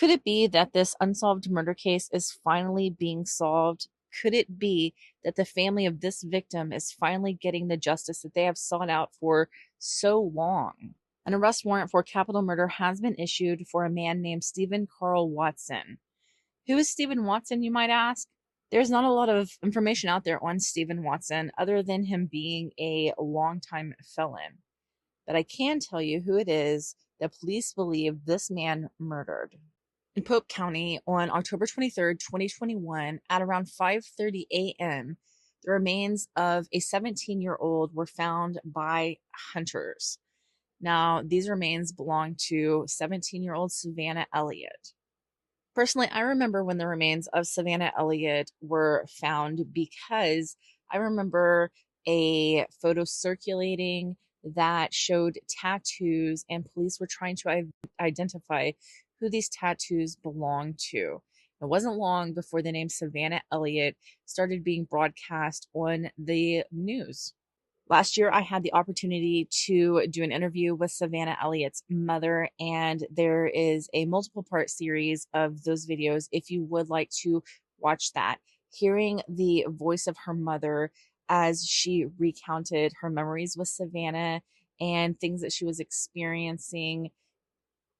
Could it be that this unsolved murder case is finally being solved? Could it be that the family of this victim is finally getting the justice that they have sought out for so long? An arrest warrant for capital murder has been issued for a man named Stephen Carl Watson. Who is Stephen Watson, you might ask? There's not a lot of information out there on Stephen Watson other than him being a longtime felon. But I can tell you who it is that police believe this man murdered. In Pope County on October 23rd, 2021, at around 5:30 a.m., the remains of a 17-year-old were found by hunters. Now, these remains belong to 17-year-old Savana Elliot. Personally, I remember when the remains of Savana Elliot were found because I remember a photo circulating that showed tattoos, and police were trying to identify who these tattoos belonged to. It wasn't long before the name Savana Elliot started being broadcast on the news. Last year, I had the opportunity to do an interview with Savana Elliott's mother, and there is a multiple part series of those videos if you would like to watch that. Hearing the voice of her mother as she recounted her memories with Savana and things that she was experiencing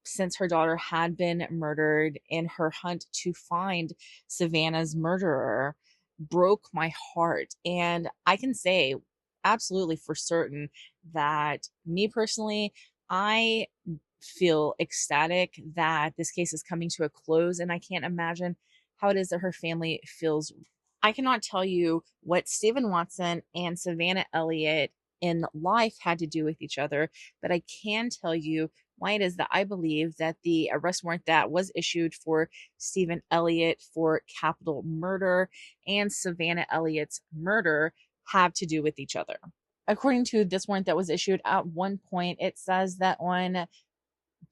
since her daughter had been murdered in her hunt to find Savannah's murderer broke my heart. And I can say absolutely for certain that me personally, I feel ecstatic that this case is coming to a close, and I can't imagine how it is that her family feels. I cannot tell you what Stephen Watson and Savana Elliott in life had to do with each other, but I can tell you why it is that I believe that the arrest warrant that was issued for Stephen Elliott for capital murder and Savana Elliott's murder have to do with each other. According to this warrant that was issued at one point, it says that on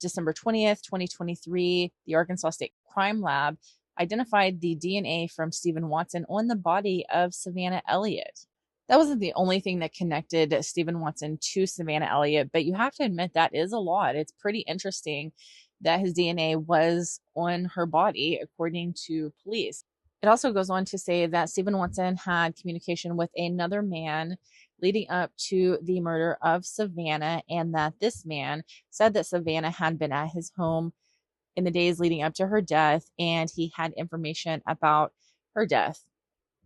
December 20th, 2023, the Arkansas State Crime Lab identified the DNA from Stephen Watson on the body of Savana Elliott. That wasn't the only thing that connected Stephen Watson to Savana Elliott, but you have to admit that is a lot. It's pretty interesting that his DNA was on her body, according to police. It also goes on to say that Stephen Watson had communication with another man leading up to the murder of Savana, and that this man said that Savana had been at his home in the days leading up to her death, and he had information about her death,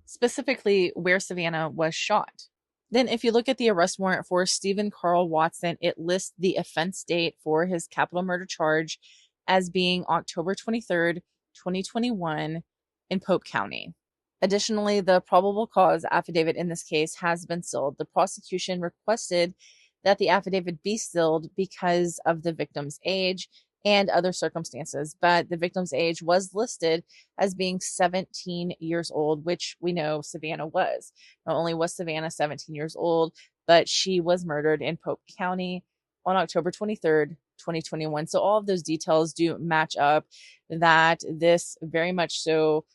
specifically where Savana was shot. Then, if you look at the arrest warrant for Stephen Carl Watson, it lists the offense date for his capital murder charge as being October 23rd, 2021 in Pope County. Additionally, the probable cause affidavit in this case has been sealed. The prosecution requested that the affidavit be sealed because of the victim's age and other circumstances, but the victim's age was listed as being 17 years old, which we know Savana was. Not only was Savana 17 years old, but she was murdered in Pope County on October 23rd, 2021. So all of those details do match up, that this very much so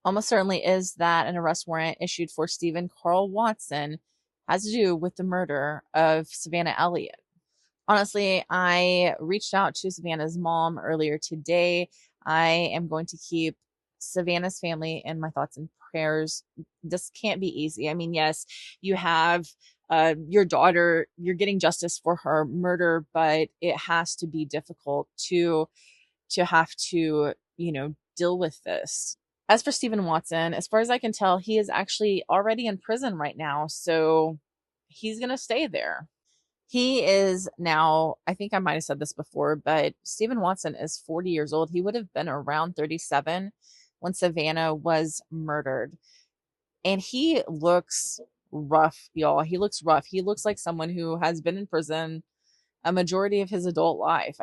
almost certainly is that an arrest warrant issued for Stephen Carl Watson has to do with the murder of Savana Elliott. Honestly, I reached out to Savannah's mom earlier today. I am going to keep Savannah's family in my thoughts and prayers. This can't be easy. I mean, yes, you have your daughter, you're getting justice for her murder, but it has to be difficult to have to, deal with this. As for Stephen Watson, as far as I can tell, he is actually already in prison right now, so he's going to stay there. He is now, I think I might have said this before, but Stephen Watson is 40 years old. He would have been around 37 when Savana was murdered. And he looks rough, y'all. He looks rough. He looks like someone who has been in prison a majority of his adult life.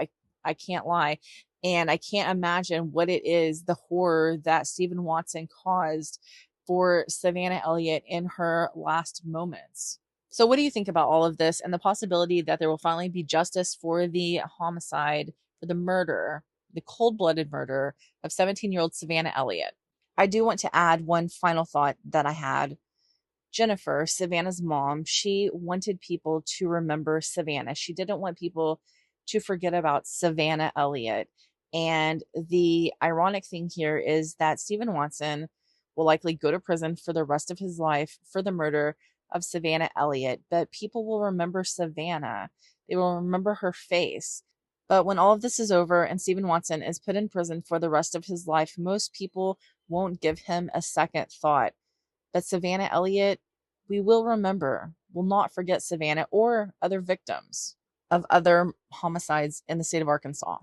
I can't lie. And I can't imagine what it is, the horror that Stephen Watson caused for Savana Elliott in her last moments. So what do you think about all of this and the possibility that there will finally be justice for the homicide, for the murder, the cold-blooded murder of 17-year-old Savana Elliott? I do want to add one final thought that I had. Jennifer, Savannah's mom, she wanted people to remember Savana. She didn't want people to forget about Savana Elliott. And the ironic thing here is that Stephen Watson will likely go to prison for the rest of his life for the murder of Savannah Elliott, but people will remember Savannah. They will remember her face. But when all of this is over and Stephen Watson is put in prison for the rest of his life, most people won't give him a second thought. But Savannah Elliott, we will remember, will not forget Savannah or other victims of other homicides in the state of Arkansas.